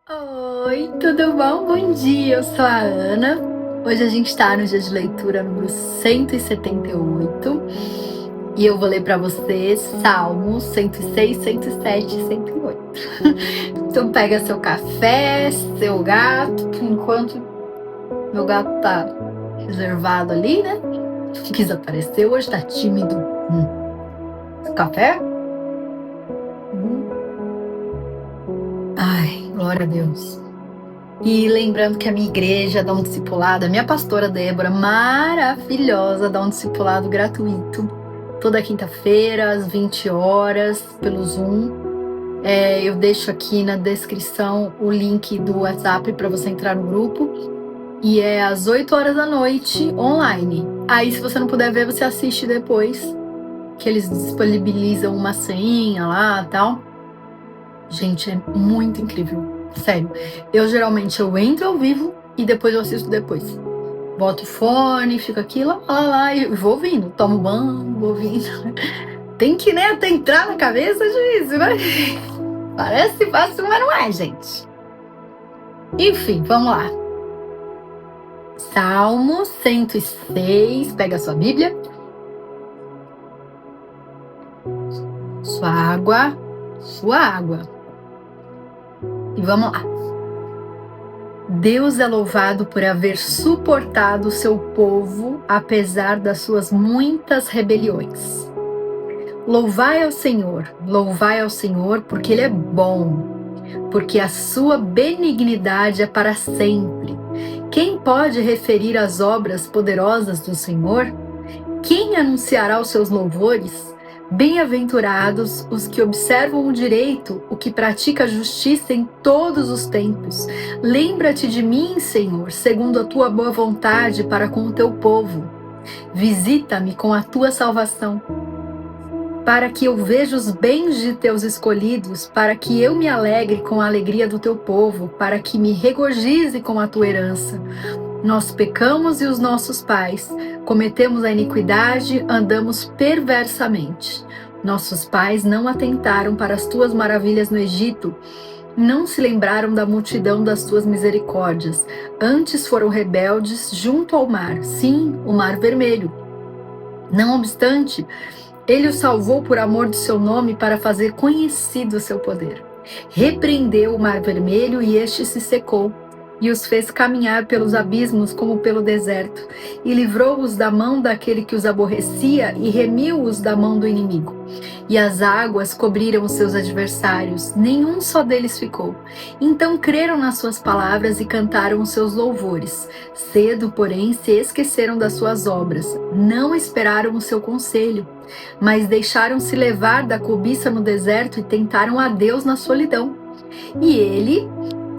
Oi, tudo bom? Bom dia, eu sou a Ana. Hoje a gente está no dia de leitura número 178 e eu vou ler para vocês Salmos 106, 107 e 108. Então pega seu café, seu gato, enquanto meu gato tá reservado ali, né? Não quis aparecer, hoje tá tímido. Café? Ai, glória a Deus. E lembrando que a minha igreja dá um discipulado, a minha pastora Débora, maravilhosa, dá um discipulado gratuito, toda quinta-feira, às 20 horas, pelo Zoom. Eu deixo aqui na descrição o link do WhatsApp para você entrar no grupo. E é às 8 horas da noite, online. Aí, se você não puder ver, você assiste depois, que eles disponibilizam uma senha lá e tal. Gente, é muito incrível. Sério, eu geralmente entro ao vivo e depois eu assisto depois. Boto o fone, fico aqui, lá, e vou ouvindo. Tomo banho, vou ouvindo. Tem que, né, até entrar na cabeça disso, né? Parece fácil, mas não é, gente. Enfim, vamos lá. Salmo 106, pega a sua Bíblia. Sua água. E vamos lá. Deus é louvado por haver suportado o seu povo, apesar das suas muitas rebeliões. Louvai ao Senhor, porque Ele é bom, porque a sua benignidade é para sempre. Quem pode referir as obras poderosas do Senhor? Quem anunciará os seus louvores? Bem-aventurados os que observam o direito, o que pratica a justiça em todos os tempos. Lembra-te de mim, Senhor, segundo a tua boa vontade para com o teu povo. Visita-me com a tua salvação, para que eu veja os bens de teus escolhidos, para que eu me alegre com a alegria do teu povo, para que me regozije com a tua herança. Nós pecamos e os nossos pais, cometemos a iniquidade, andamos perversamente. Nossos pais não atentaram para as tuas maravilhas no Egito, não se lembraram da multidão das tuas misericórdias. Antes foram rebeldes junto ao mar, sim, o mar vermelho. Não obstante, ele os salvou por amor do seu nome para fazer conhecido o seu poder. Repreendeu o mar vermelho e este se secou, e os fez caminhar pelos abismos como pelo deserto, e livrou-os da mão daquele que os aborrecia e remiu-os da mão do inimigo. E as águas cobriram os seus adversários, nenhum só deles ficou. Então creram nas suas palavras e cantaram os seus louvores. Cedo, porém, se esqueceram das suas obras, não esperaram o seu conselho, mas deixaram-se levar da cobiça no deserto e tentaram a Deus na solidão. E ele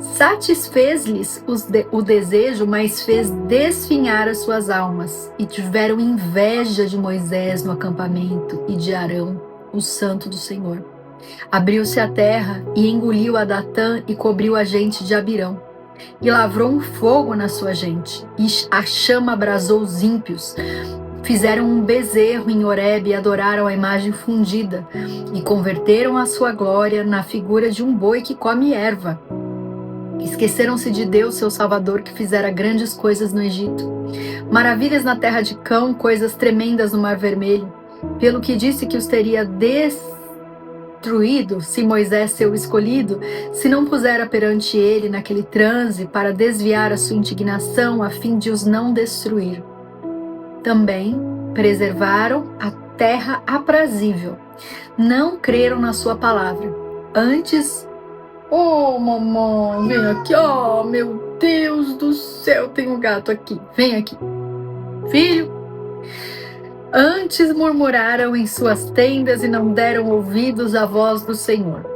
satisfez-lhes o desejo, mas fez desfinhar as suas almas, e tiveram inveja de Moisés no acampamento e de Arão, o santo do Senhor. Abriu-se a terra e engoliu a Datã e cobriu a gente de Abirão. E lavrou um fogo na sua gente, e a chama abrasou os ímpios. Fizeram um bezerro em Horebe e adoraram a imagem fundida, e converteram a sua glória na figura de um boi que come erva. Esqueceram-se de Deus, seu Salvador, que fizera grandes coisas no Egito. Maravilhas na terra de Cão, coisas tremendas no Mar Vermelho. Pelo que disse que os teria destruído, se Moisés, seu escolhido, se não pusera perante ele naquele transe para desviar a sua indignação, a fim de os não destruir. Também preservaram a terra aprazível. Não creram na sua palavra. Antes, mamãe, vem aqui. Meu Deus do céu, tem um gato aqui. Vem aqui. Filho. Antes murmuraram em suas tendas e não deram ouvidos à voz do Senhor.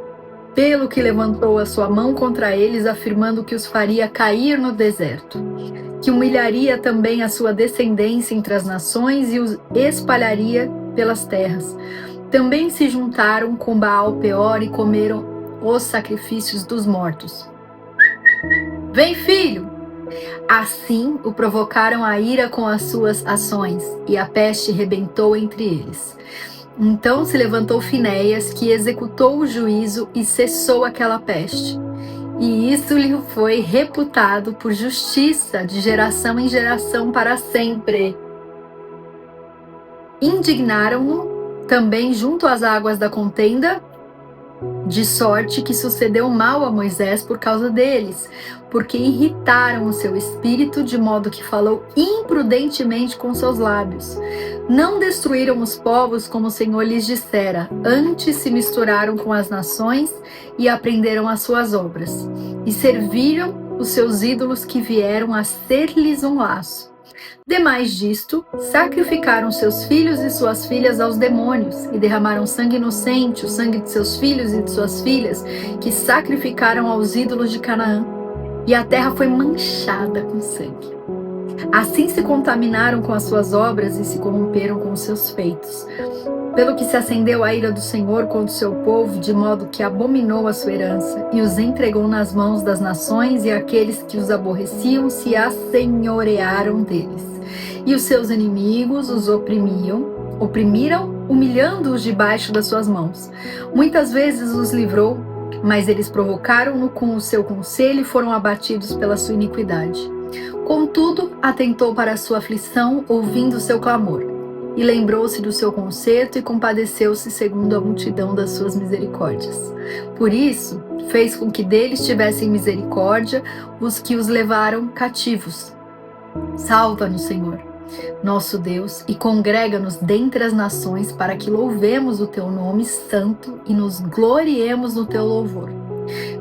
Pelo que levantou a sua mão contra eles, afirmando que os faria cair no deserto, que humilharia também a sua descendência entre as nações e os espalharia pelas terras. Também se juntaram com Baal-peor e comeram os sacrifícios dos mortos. Vem, filho! Assim o provocaram a ira com as suas ações, e a peste rebentou entre eles. Então se levantou Finéias, que executou o juízo e cessou aquela peste. e isso lhe foi reputado por justiça de geração em geração para sempre. Indignaram-no também junto às águas da contenda, de sorte que sucedeu mal a Moisés por causa deles, porque irritaram o seu espírito, de modo que falou imprudentemente com seus lábios. Não destruíram os povos como o Senhor lhes dissera, antes se misturaram com as nações e aprenderam as suas obras, e serviram os seus ídolos que vieram a ser-lhes um laço. Demais disto, sacrificaram seus filhos e suas filhas aos demônios, e derramaram sangue inocente, o sangue de seus filhos e de suas filhas, que sacrificaram aos ídolos de Canaã. E a terra foi manchada com sangue. Assim se contaminaram com as suas obras e se corromperam com os seus feitos. Pelo que se acendeu a ira do Senhor contra o seu povo, de modo que abominou a sua herança, e os entregou nas mãos das nações, e aqueles que os aborreciam se assenhorearam deles. E os seus inimigos os oprimiram, humilhando-os debaixo das suas mãos. Muitas vezes os livrou, mas eles provocaram-no com o seu conselho e foram abatidos pela sua iniquidade. Contudo, atentou para a sua aflição, ouvindo o seu clamor, e lembrou-se do seu conserto e compadeceu-se segundo a multidão das suas misericórdias. Por isso, fez com que deles tivessem misericórdia os que os levaram cativos. Salva-nos, Senhor, nosso Deus, e congrega-nos dentre as nações para que louvemos o teu nome santo e nos gloriemos no teu louvor.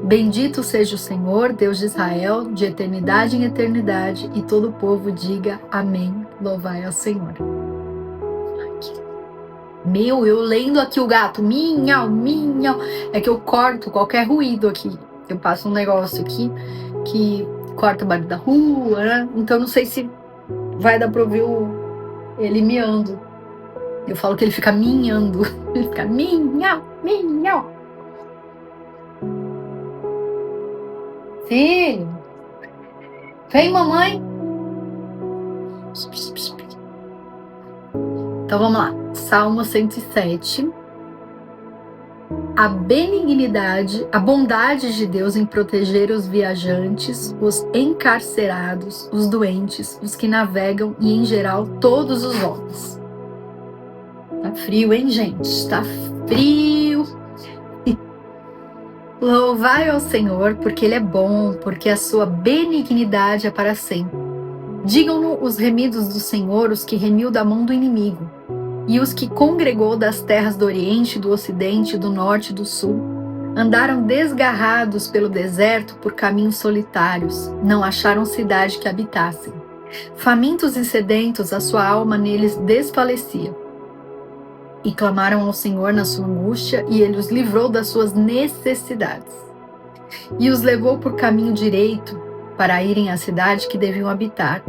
Bendito seja o Senhor, Deus de Israel, de eternidade em eternidade, e todo o povo diga amém. Louvai ao Senhor. Meu, eu lendo aqui o gato, minhau, minhau, é que eu corto qualquer ruído aqui. Eu passo um negócio aqui que corta o barulho da rua, né? Então não sei se vai dar pra ouvir ele miando. Eu falo que ele fica minhando. Ele fica minhau, minhau. Filho, vem mamãe. Então vamos lá. Salmo 107. A benignidade, a bondade de Deus em proteger os viajantes, os encarcerados, os doentes, os que navegam e, em geral, todos os homens. Tá frio, hein, gente? Tá frio. Louvai ao Senhor, porque Ele é bom, porque a sua benignidade é para sempre. Digam-no os remidos do Senhor, os que remiu da mão do inimigo, e os que congregou das terras do Oriente, do Ocidente, do Norte e do Sul. Andaram desgarrados pelo deserto por caminhos solitários, não acharam cidade que habitassem. Famintos e sedentos, a sua alma neles desfalecia. E clamaram ao Senhor na sua angústia, e Ele os livrou das suas necessidades. E os levou por caminho direito, para irem à cidade que deviam habitar.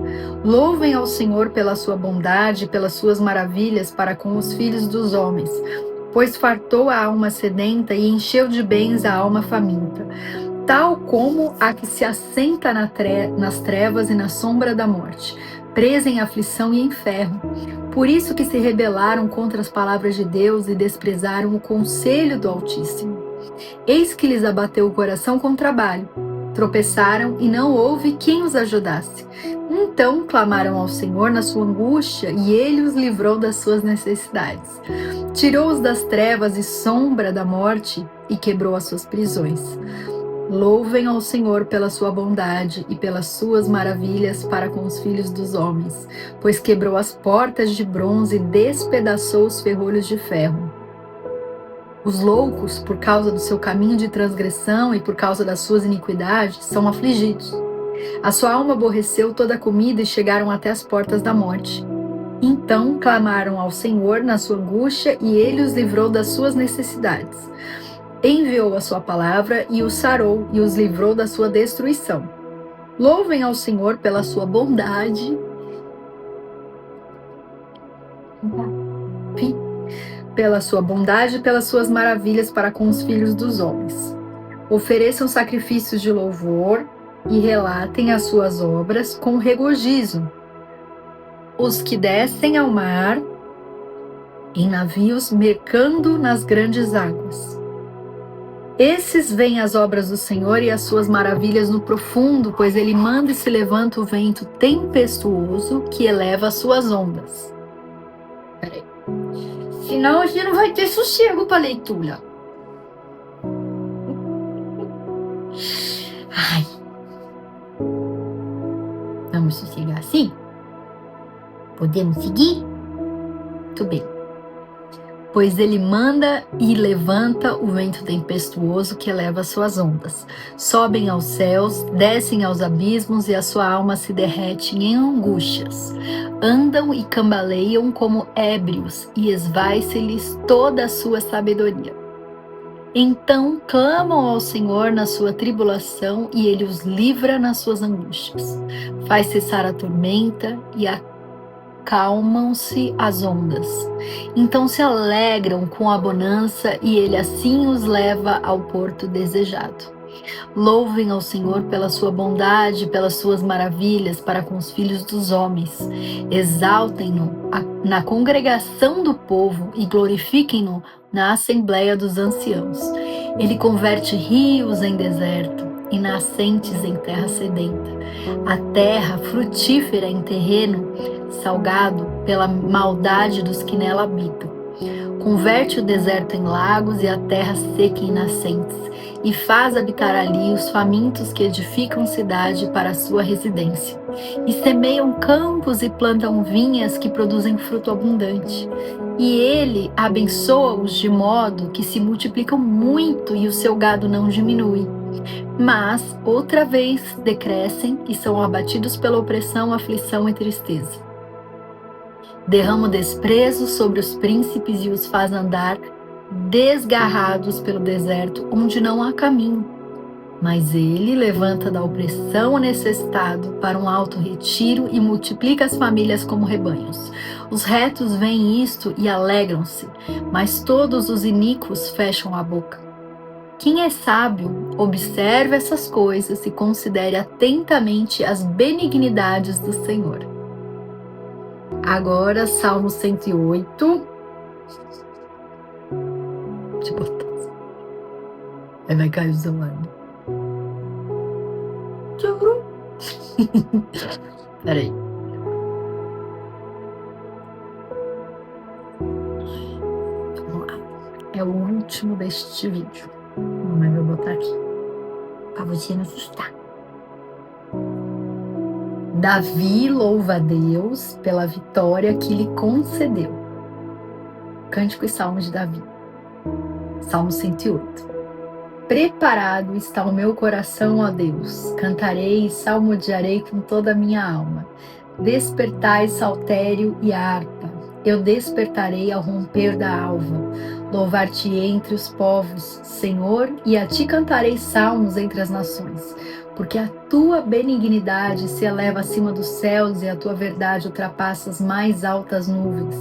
Louvem ao Senhor pela sua bondade e pelas suas maravilhas para com os filhos dos homens, pois fartou a alma sedenta e encheu de bens a alma faminta, tal como a que se assenta nas trevas e na sombra da morte, presa em aflição e em ferro. Por isso que se rebelaram contra as palavras de Deus e desprezaram o conselho do Altíssimo. Eis que lhes abateu o coração com trabalho. Tropeçaram e não houve quem os ajudasse. Então clamaram ao Senhor na sua angústia, e Ele os livrou das suas necessidades. Tirou-os das trevas e sombra da morte e quebrou as suas prisões. Louvem ao Senhor pela sua bondade e pelas suas maravilhas para com os filhos dos homens, pois quebrou as portas de bronze e despedaçou os ferrolhos de ferro. Os loucos, por causa do seu caminho de transgressão e por causa das suas iniquidades, são afligidos. A sua alma aborreceu toda a comida e chegaram até as portas da morte. Então clamaram ao Senhor na sua angústia, e Ele os livrou das suas necessidades. Enviou a sua palavra e os sarou e os livrou da sua destruição. Louvem ao Senhor pela sua bondade, e pelas suas maravilhas para com os filhos dos homens. Ofereçam sacrifícios de louvor e relatem as suas obras com regozijo. Os que descem ao mar em navios mercando nas grandes águas. Esses veem as obras do Senhor e as suas maravilhas no profundo, pois ele manda e se levanta o vento tempestuoso que eleva as suas ondas. Peraí. Senão a gente não vai ter sossego para leitura. Ai. Vamos sossegar assim? Podemos seguir? Muito bem. Pois ele manda e levanta o vento tempestuoso que eleva suas ondas. Sobem aos céus, descem aos abismos e a sua alma se derrete em angústias. Andam e cambaleiam como ébrios e esvai-se-lhes toda a sua sabedoria. Então clamam ao Senhor na sua tribulação e ele os livra nas suas angústias. Faz cessar a tormenta e acalmam-se as ondas. Então se alegram com a bonança e ele assim os leva ao porto desejado. Louvem ao Senhor pela sua bondade, pelas suas maravilhas para com os filhos dos homens. Exaltem-no na congregação do povo e glorifiquem-no na assembleia dos anciãos. Ele converte rios em deserto e nascentes em terra sedenta. A terra frutífera em terreno salgado pela maldade dos que nela habitam. Converte o deserto em lagos e a terra seca em nascentes, e faz habitar ali os famintos que edificam cidade para a sua residência, e semeiam campos e plantam vinhas que produzem fruto abundante. E ele abençoa-os de modo que se multiplicam muito e o seu gado não diminui. Mas, outra vez, decrescem e são abatidos pela opressão, aflição e tristeza. Derrama o desprezo sobre os príncipes e os faz andar desgarrados pelo deserto, onde não há caminho. Mas ele levanta da opressão o necessitado para um alto retiro e multiplica as famílias como rebanhos. Os retos veem isto e alegram-se, mas todos os iníquos fecham a boca. Quem é sábio, observe essas coisas e considere atentamente as benignidades do Senhor. Agora, Salmo 108. Deixa eu botar. Aí vai cair o celular. Peraí. Vamos lá. É o último deste vídeo. Mas eu vou botar aqui. Pra você não assustar. Davi louva a Deus pela vitória que lhe concedeu. Cântico e Salmo de Davi. Salmo 108. Preparado está o meu coração, ó Deus. Cantarei e salmodiarei com toda a minha alma. Despertai saltério e harpa. Eu despertarei ao romper da alva. Louvar-te-ei entre os povos, Senhor, e a ti cantarei salmos entre as nações. Porque a tua benignidade se eleva acima dos céus e a tua verdade ultrapassa as mais altas nuvens.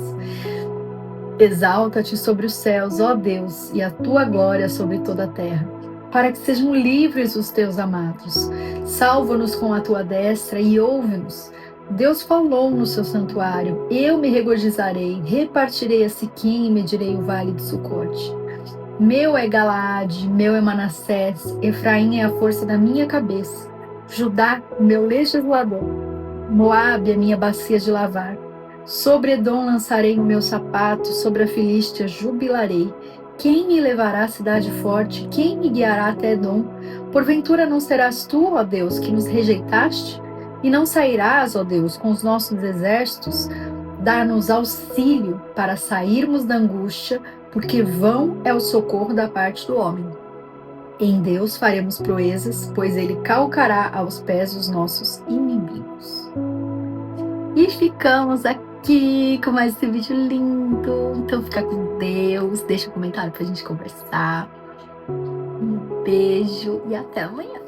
Exalta-te sobre os céus, ó Deus, e a tua glória sobre toda a terra, para que sejam livres os teus amados. Salva-nos com a tua destra e ouve-nos. Deus falou no seu santuário, eu me regozijarei, repartirei a Siquim e medirei o vale de Sucote. Meu é Galaade, meu é Manassés, Efraim é a força da minha cabeça, Judá, meu legislador, Moabe é minha bacia de lavar. Sobre Edom lançarei o meu sapato, sobre a Filístia jubilarei. Quem me levará à cidade forte? Quem me guiará até Edom? Porventura não serás tu, ó Deus, que nos rejeitaste? E não sairás, ó Deus, com os nossos exércitos? Dá-nos auxílio para sairmos da angústia, porque vão é o socorro da parte do homem. Em Deus faremos proezas, pois ele calcará aos pés os nossos inimigos. E ficamos aqui com mais esse vídeo lindo. Então fica com Deus, deixa um comentário pra gente conversar. Um beijo e até amanhã.